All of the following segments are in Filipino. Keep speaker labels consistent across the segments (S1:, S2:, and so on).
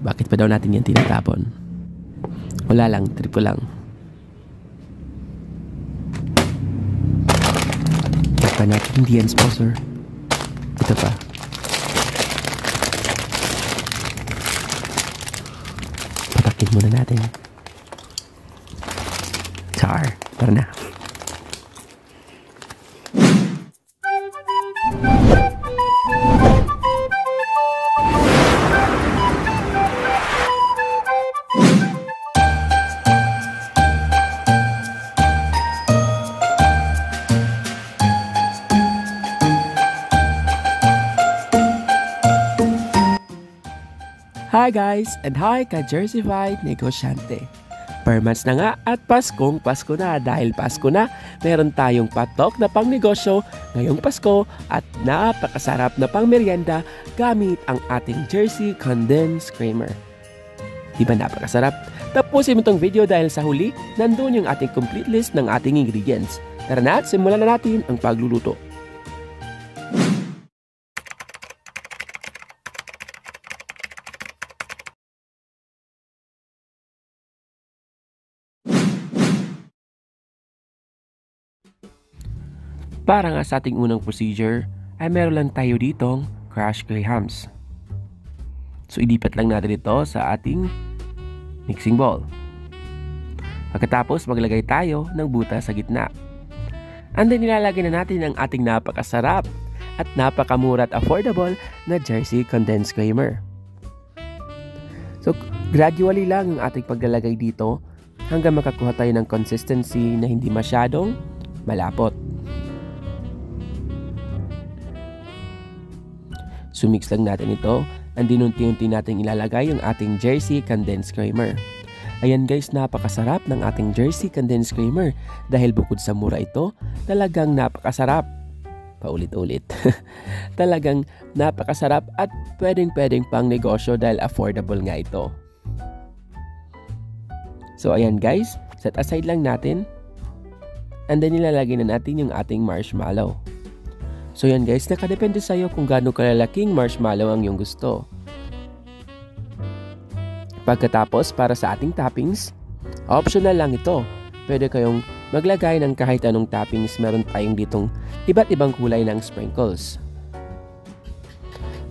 S1: Bakit pa daw natin yan tinatapon? Wala lang, trip ko lang. Baka natin hindi yan sponsor. Ito pa. Patakin muna natin. Char, tara na. Hi guys, and hi ka-Jerseyfied negosyante. Per months na nga at Paskong Pasko na. Dahil Pasko na, meron tayong patok na pangnegosyo ngayong Pasko at napakasarap na pangmeryenda gamit ang ating Jersey Condensed Creamer. Diba napakasarap? Tapusin mo tong video dahil sa huli, nandun yung ating complete list ng ating ingredients. Tara na at simulan na natin ang pagluluto. Para nga sa ating unang procedure, ay meron lang tayo ditong crushed grahams. So, ilipat lang natin ito sa ating mixing bowl. Pagkatapos, maglagay tayo ng butas sa gitna. And then, nilalagay na natin ang ating napakasarap at napakamura at affordable na Jersey Condensed Creamer. So, gradually lang ang ating paglalagay dito hanggang makakuha tayo ng consistency na hindi masyadong malapot. Sumix lang natin ito and dinunti-unti natin ilalagay yung ating Jersey Condensed Creamer. Ayan guys, napakasarap ng ating Jersey Condensed Creamer dahil bukod sa mura ito, talagang napakasarap. Paulit-ulit. Talagang napakasarap at pwedeng-pwedeng pang negosyo dahil affordable nga ito. So ayan guys, set aside lang natin and then ilalagay na natin yung ating marshmallow. So yan guys, nakadepende sa'yo kung gaano kalalaking marshmallow ang iyong gusto. Pagkatapos, para sa ating toppings, optional lang ito. Pwede kayong maglagay ng kahit anong toppings. Meron tayong ditong iba't ibang kulay ng sprinkles.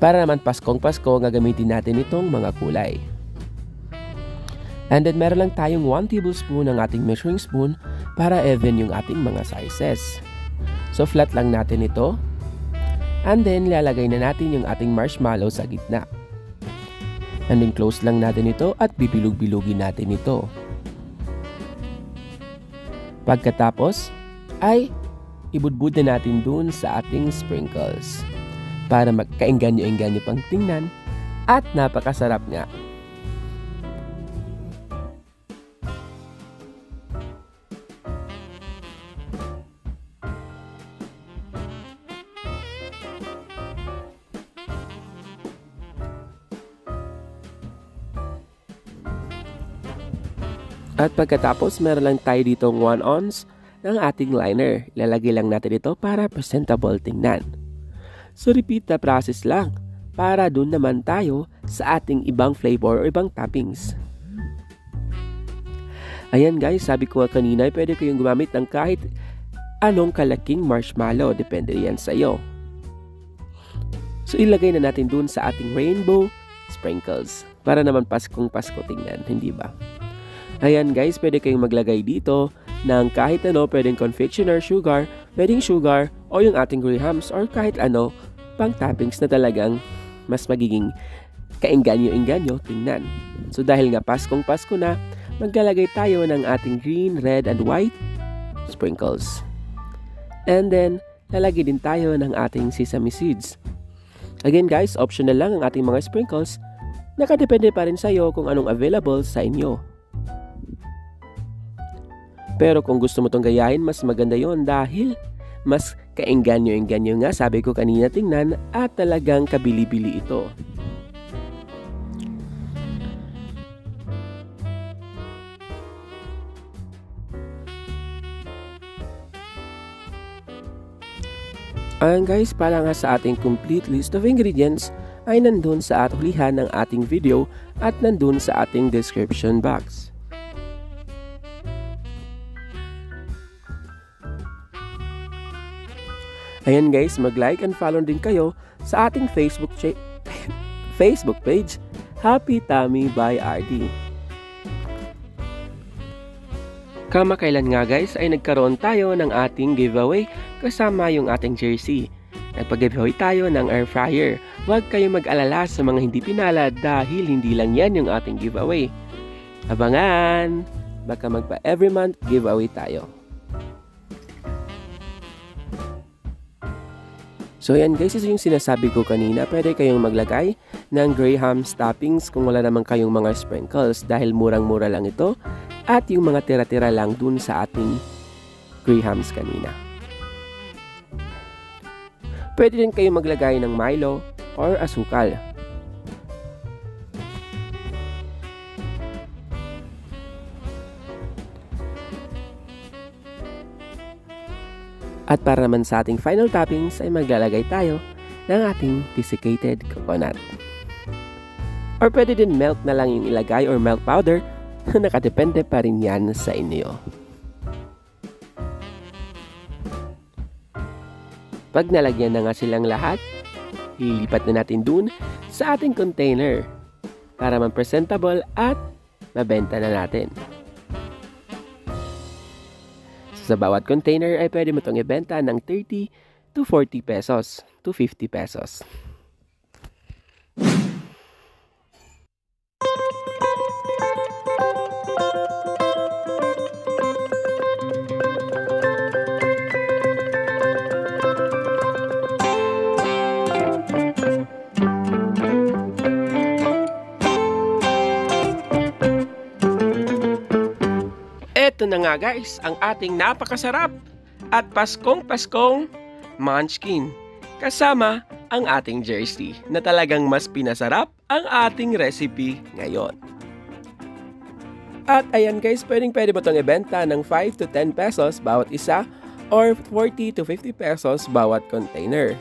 S1: Para naman Paskong Pasko, gagamitin natin itong mga kulay. And then meron lang tayong 1 tablespoon ng ating measuring spoon para even yung ating mga sizes. So flat lang natin ito. And then, lalagay na natin yung ating marshmallow sa gitna. And then, close lang natin ito at bibilog-bilogin natin ito. Pagkatapos, ay ibudbud na natin dun sa ating sprinkles para magkainganyo-inganyo pang tingnan at napakasarap nga. At pagkatapos, meron lang tayo ditong 1 ounce ng ating liner. Ilalagay lang natin ito para presentable tingnan. So, repeat the process lang para dun naman tayo sa ating ibang flavor o ibang toppings. Ayan guys, sabi ko nga kanina, pwede kayong gumamit ng kahit anong kalaking marshmallow. Depende yan sa iyo. So, ilagay na natin dun sa ating rainbow sprinkles para naman Paskong Pasko tingnan, hindi ba? Ayan guys, pwede kayong maglagay dito ng kahit ano, pwedeng confectioner sugar, pwedeng sugar, o yung ating grahams, or kahit ano, pang toppings na talagang mas magiging kainganyo-inganyo tingnan. So dahil nga Paskong Pasko na, maglalagay tayo ng ating green, red, and white sprinkles. And then, lalagay din tayo ng ating sesame seeds. Again guys, optional lang ang ating mga sprinkles. Nakadepende pa rin sa'yo kung anong available sa inyo. Pero kung gusto mo itong gayahin, mas maganda yon dahil mas kainganyo-inganyo nga, sabi ko kanina tingnan, at talagang kabili-bili ito. Ayan guys, para nga sa ating complete list of ingredients ay nandun sa hulihan ng ating video at nandun sa ating description box. Ayan guys, mag-like and follow din kayo sa ating Facebook page, Happy Tummy by RD. Kamakailan nga guys ay nagkaroon tayo ng ating giveaway kasama yung ating jersey. Nagpag-giveaway tayo ng air fryer. Huwag kayong mag-alala sa mga hindi pinala dahil hindi lang yan yung ating giveaway. Abangan! Baka magpa every month giveaway tayo. So yan guys, ito yung sinasabi ko kanina. Pwede kayong maglagay ng Graham's toppings kung wala naman kayong mga sprinkles dahil murang-mura lang ito. At yung mga tira-tira lang dun sa ating Graham's kanina. Pwede din kayong maglagay ng Milo or asukal. At para naman sa ating final toppings ay maglalagay tayo ng ating desiccated coconut. Or pwede din milk na lang yung ilagay or milk powder. Nakadepende pa rin yan sa inyo. Pag nalagyan na nga silang lahat, ilipat na natin dun sa ating container para man-presentable at mabenta na natin. So, sa bawat container ay pwede mo itong ibenta ng 30 to 40 pesos to 50 pesos. Ito na nga guys, ang ating napakasarap at paskong-paskong munchkin. Kasama ang ating jersey na talagang mas pinasarap ang ating recipe ngayon. At ayan guys, pwede mo itong ibenta ng 5 to 10 pesos bawat isa or 40 to 50 pesos bawat container.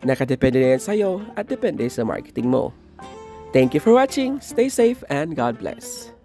S1: Nakadepende na yan sa'yo at depende sa marketing mo. Thank you for watching, stay safe and God bless.